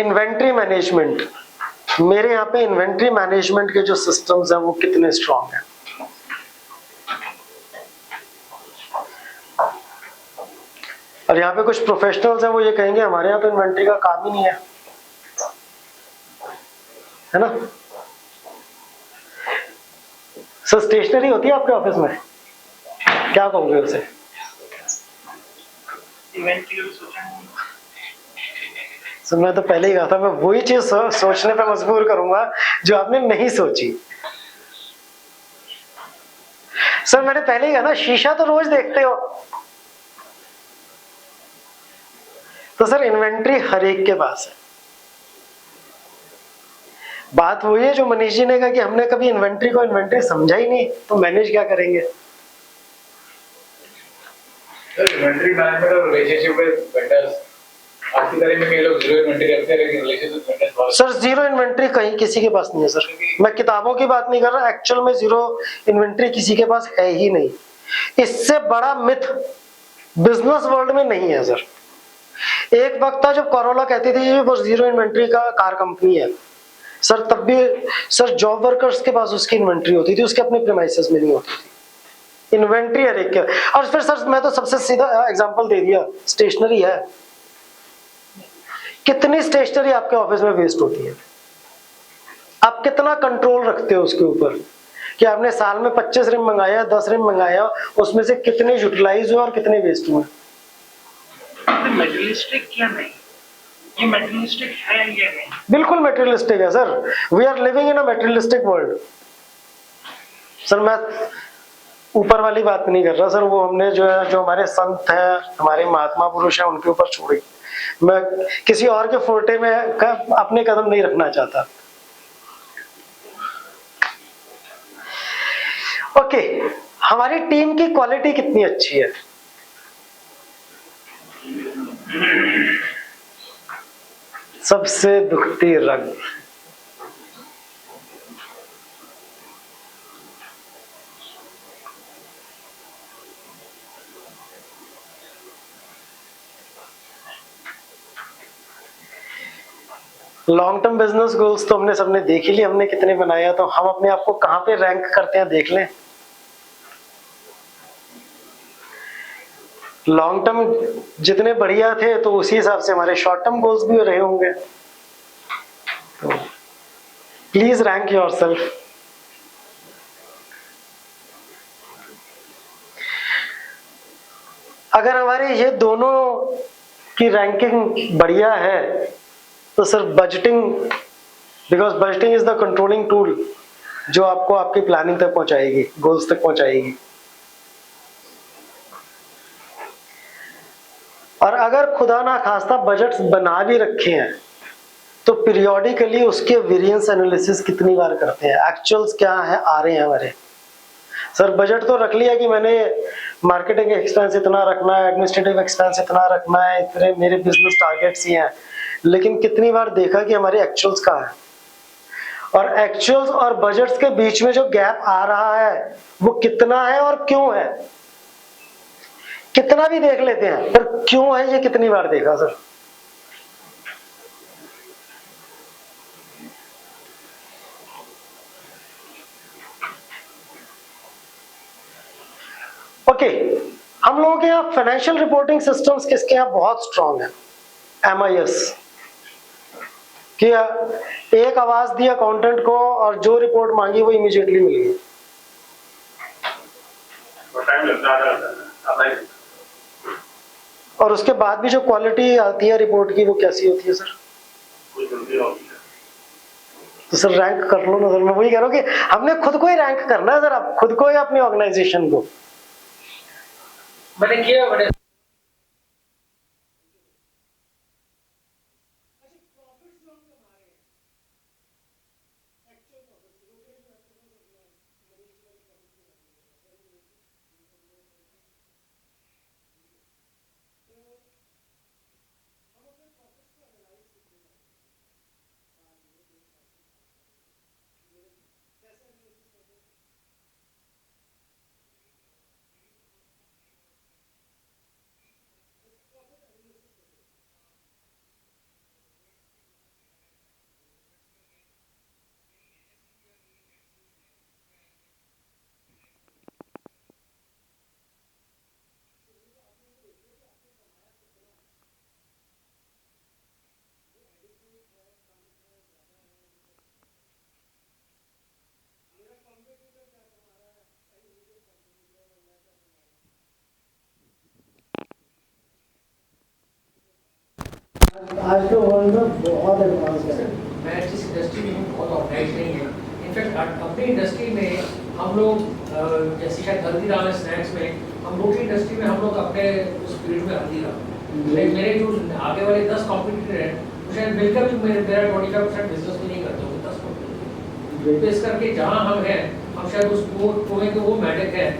Inventory management, मेरे यहाँ पे इन्वेंट्री मैनेजमेंट के जो सिस्टम्स हैं वो कितने स्ट्रांग हैं। और यहाँ पे कुछ प्रोफेशनल्स हैं वो ये कहेंगे हमारे यहाँ तो इन्वेंट्री का काम ही नहीं है ना। सर स्टेशनरी होती है आपके ऑफिस में, क्या कहोगे उसे? सर मैं तो पहले ही कहा था, मैं वही चीज सोचने पे मजबूर करूंगा जो आपने नहीं सोची। सर मैंने पहले ही कहा ना, शीशा तो रोज देखते हो। तो सर इन्वेंट्री हर एक के पास है। बात वही है जो मनीष जी ने कहा कि हमने कभी इन्वेंट्री को इन्वेंट्री समझा ही नहीं, तो मैनेज क्या करेंगे? इन्वेंट्री मैनेजमेंट और रिलेशनशिप विद वेंडर्स, आज की तारीख में ये लोग जीरो इन्वेंट्री करते हैं, लेकिन रिलेशनशिप विद वेंडर्स बहुत। सर जीरो इन्वेंट्री कहीं किसी के पास नहीं है सर। मैं किताबों की बात नहीं कर रहा, एक्चुअल में जीरो इन्वेंट्री किसी के पास है ही नहीं। इससे बड़ा मिथ बिजनेस वर्ल्ड में नहीं है सर। एक वक्त था जब कोरोला कहती थी वो जीरो इन्वेंट्री का कार कंपनी है सर, तब भी सर जॉब वर्कर्स के पास उसकी इन्वेंट्री होती थी, उसके अपने प्रीमाइसेस में नहीं होती थी इन्वेंट्री हर एक के। और फिर सर मैं तो सबसे सीधा एग्जांपल दे दिया, स्टेशनरी है। कितनी स्टेशनरी आपके ऑफिस में वेस्ट होती है? आप कितना कंट्रोल रखते हो उसके ऊपर कि आपने साल में 25 रिम मंगाया, 10 रिम मंगाया, उसमें से कितने यूटिलाइज हुए और कितने वेस्ट हुए? मटेरियलिस्टिक क्या नहीं, ये मटेरियलिस्टिक है या नहीं? बिल्कुल मटेरियलिस्टिक है sir. We are living in a materialistic world. Sir मैं ऊपर वाली बात नहीं कर रहा सर, वो हमने जो है, जो हमारे संत हैं, हमारे महात्मा पुरुष हैं, उनके ऊपर छोड़ी। मैं किसी और के फोर्टे में अपने कदम नहीं रखना चाहता। ओके, हमारी टीम की क्वालिटी कितनी अच्छी है? सबसे दुखती रंग, लॉन्ग टर्म बिजनेस गोल्स तो हमने सबने देख ही ली, हमने कितने बनाया, तो हम अपने आप को कहां पे रैंक करते हैं देख लें। लॉन्ग टर्म जितने बढ़िया थे तो उसी हिसाब से हमारे शॉर्ट टर्म गोल्स भी रहे होंगे। तो प्लीज रैंक योरसेल्फ। अगर हमारे ये दोनों की रैंकिंग बढ़िया है तो sir budgeting, because budgeting is the controlling tool जो आपको आपकी प्लानिंग तक पहुंचाएगी, गोल्स तक पहुंचाएगी। और अगर खुदा ना खास्ता बजट्स बना भी रखे हैं तो पीरियोडिकली उसके वेरिएंस एनालिसिस कितनी बार करते हैं, एक्चुअल्स क्या है आ रहे हैं हमारे। सर बजट तो रख लिया कि मैंने मार्केटिंग एक्सपेंस इतना रखना है, एडमिनिस्ट्रेटिव एक्सपेंस इतना रखना है, इतने मेरे बिजनेस टारगेट्स ही हैं, लेकिन कितनी बार देखा कि हमारे एक्चुअल्स कहाँ है? और एक्चुअल्स और बजट्स के बीच में जो गैप आ रहा है वो कितना है और क्यों है? कितना भी देख लेते हैं पर क्यों है ये कितनी बार देखा सर? ओके, हम लोगों के यहाँ फाइनेंशियल रिपोर्टिंग सिस्टम्स किसके यहाँ बहुत स्ट्रांग है? MIS कि एक आवाज दी अकाउंटेंट को और जो रिपोर्ट मांगी वो इमीडिएटली मिल गई। और उसके बाद भी जो क्वालिटी आती है रिपोर्ट की वो कैसी होती है सर? तो सर रैंक कर लो ना सर, मैं वही कह रहा हूँ कि हमने खुद को ही रैंक करना है सर, आप खुद को ही अपनी ऑर्गेनाइजेशन को। मैंने किया आज के वर्ल्ड में बहुत एडवांस है। मैं जिस इंडस्ट्री में हूँ बहुत ऑर्गेनाइज नहीं है। इनफैक्ट अपनी इंडस्ट्री में हम लोग जैसे शायद हल्दीराम है स्नैक्स में, हम रोटी इंडस्ट्री में हम लोग अपने उस फील्ड में हल्दीराम, लेकिन मेरे जो आगे वाले 10 कॉम्पिटिटर हैं वो शायद मिलकर भी मेरा 25% बिजनेस भी नहीं करते होंगे 10 कॉम्पिटिटर। तो इस करके जहाँ हम हैं हम शायद उस वो मैडक है